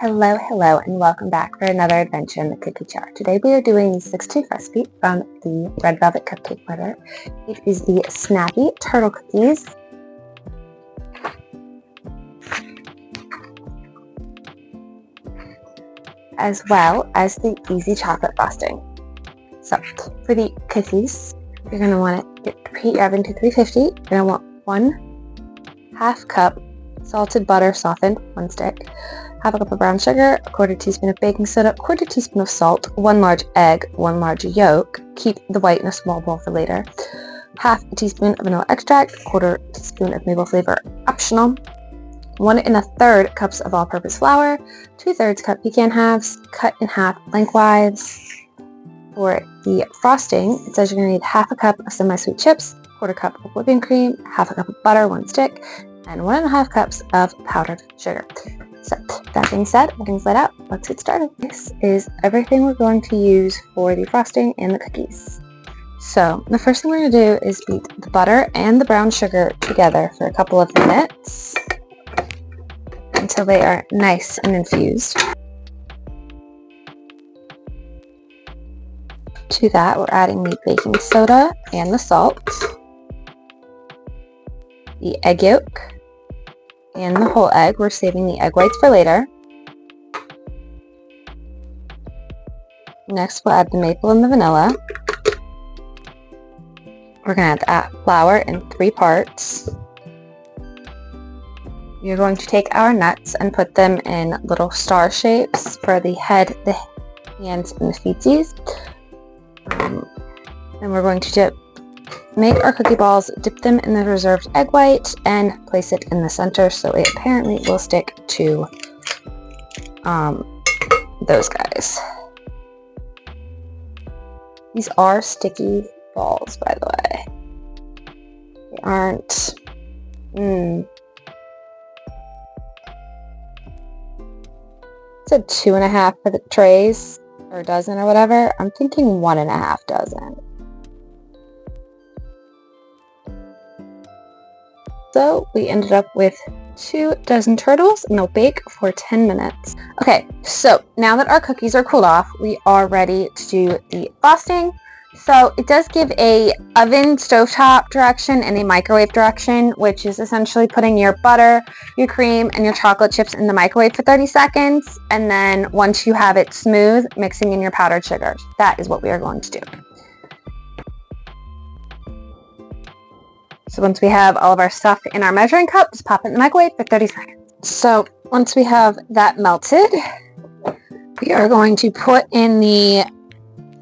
Hello, hello, and welcome back for another adventure in the cookie jar. Today we are doing the 16th recipe from the Red Velvet Cupcake Murder. It is the Snappy turtle cookies. As well as the easy chocolate frosting. So, for the cookies, you're going to want to preheat your oven to 350. You're going to want 1/2 cup salted butter softened, 1 stick, 1/2 cup of brown sugar, 1/4 teaspoon of baking soda, 1/4 teaspoon of salt, 1 large egg, 1 large yolk. Keep the white in a small bowl for later. 1/2 teaspoon of vanilla extract, 1/4 teaspoon of maple flavor, optional. 1 1/3 cups of all-purpose flour, 2/3 cup pecan halves, cut in half lengthwise. For the frosting, it says you're going to need 1/2 cup of semi-sweet chips, 1/4 cup of whipping cream, 1/2 cup of butter, 1 stick, and 1 1/2 cups of powdered sugar. So, that being said, everything's laid out. Let's get started. This is everything we're going to use for the frosting and the cookies. So, the first thing we're going to do is beat the butter and the brown sugar together for a couple of minutes until they are nice and infused. To that, we're adding the baking soda and the salt, the egg yolk, and the whole egg. We're saving the egg whites for later. Next, we'll add the maple and the vanilla. We're going to add the flour in 3 parts. We're going to take our nuts and put them in little star shapes for the head, the hands, and the feetsies. And we're going to make our cookie balls, dip them in the reserved egg white, and place it in the center so it apparently will stick to those guys. These are sticky balls, by the way. They aren't... It said 2.5 for the trays, or a dozen or whatever. I'm thinking 1.5 dozen. So we ended up with 2 dozen turtles, and they'll bake for 10 minutes. Okay, so now that our cookies are cooled off, we are ready to do the frosting. So it does give a oven stovetop direction and a microwave direction, which is essentially putting your butter, your cream, and your chocolate chips in the microwave for 30 seconds. And then once you have it smooth, mixing in your powdered sugars. That is what we are going to do. So once we have all of our stuff in our measuring cup, just pop it in the microwave for 30 seconds. So once we have that melted, we are going to put in the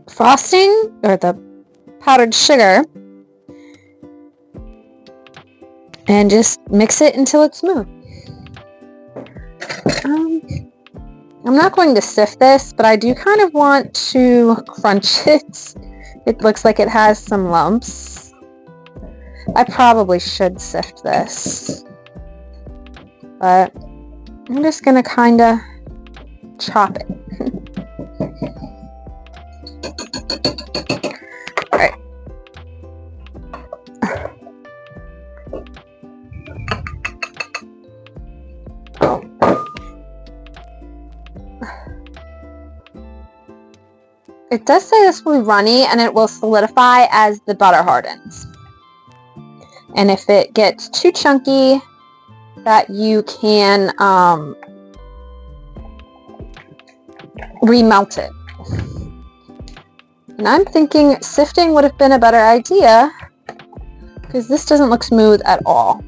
frosting, or the powdered sugar, and just mix it until it's smooth. I'm not going to sift this, but I do kind of want to crunch it. It looks like it has some lumps. I probably should sift this, but I'm just going to kind of chop it. Alright. It does say this will be runny and it will solidify as the butter hardens. And if it gets too chunky, that you can remelt it. And I'm thinking sifting would have been a better idea, because this doesn't look smooth at all.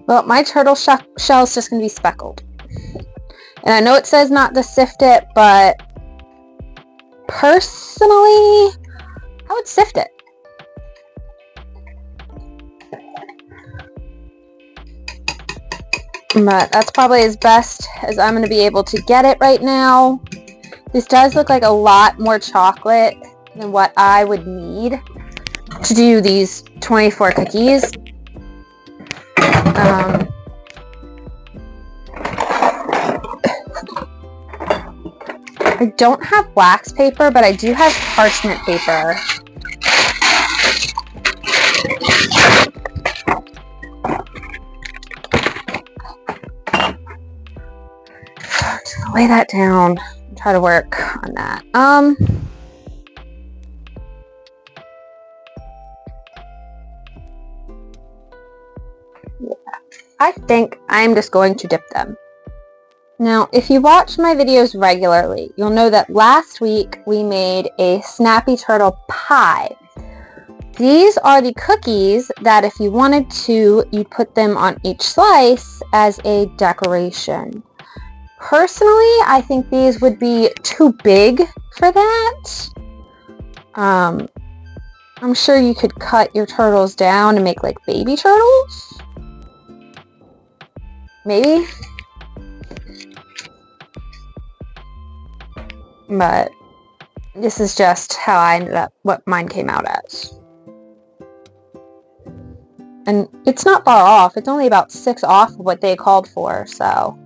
Well, my turtle shell is just going to be speckled. And I know it says not to sift it, but personally, I would sift it. But that's probably as best as I'm going to be able to get it right now. This does look like a lot more chocolate than what I would need to do these 24 cookies. I don't have wax paper, but I do have parchment paper. just gonna lay that down and try to work on that. Yeah. I think I'm just going to dip them. Now, if you watch my videos regularly, you'll know that last week we made a Snappy Turtle pie. These are the cookies that if you wanted to, you'd put them on each slice as a decoration. Personally, I think these would be too big for that. I'm sure you could cut your turtles down and make like baby turtles. Maybe. But this is just how I ended up, what mine came out as. And it's not far off. It's only about 6 off of what they called for, so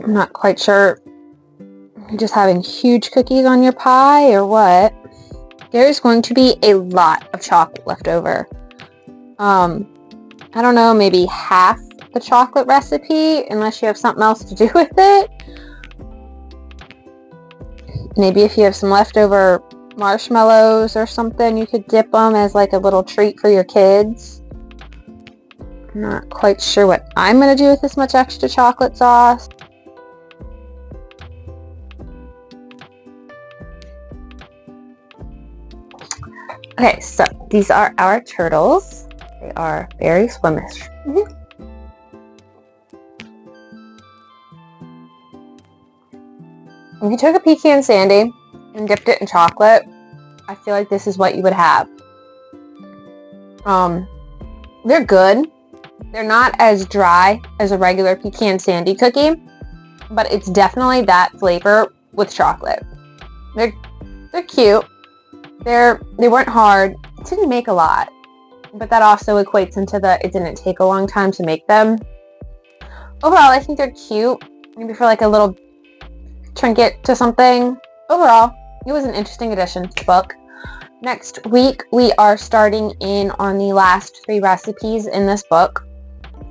I'm not quite sure. You're just having huge cookies on your pie or what? There's going to be a lot of chocolate left over. I don't know, maybe half the chocolate recipe, unless you have something else to do with it. Maybe if you have some leftover marshmallows or something, you could dip them as like a little treat for your kids. I'm not quite sure what I'm going to do with this much extra chocolate sauce. Okay, so these are our turtles. They are very swimmish. If you took a pecan sandy and dipped it in chocolate, I feel like this is what you would have. They're good. They're not as dry as a regular pecan sandy cookie, but it's definitely that flavor with chocolate. They're cute. They weren't hard. It didn't make a lot, but that also equates into it didn't take a long time to make them. Overall, I think they're cute. Maybe for like a little trinket to something. Overall, it was an interesting addition to the book. Next week, we are starting in on the last 3 recipes in this book.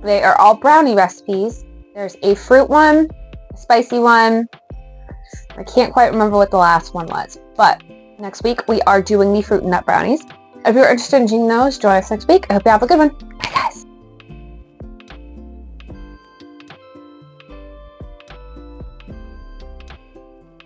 They are all brownie recipes. There's a fruit one, a spicy one. I can't quite remember what the last one was, but next week we are doing the fruit and nut brownies. If you're interested in doing those, join us next week. I hope you have a good one. Bye, guys.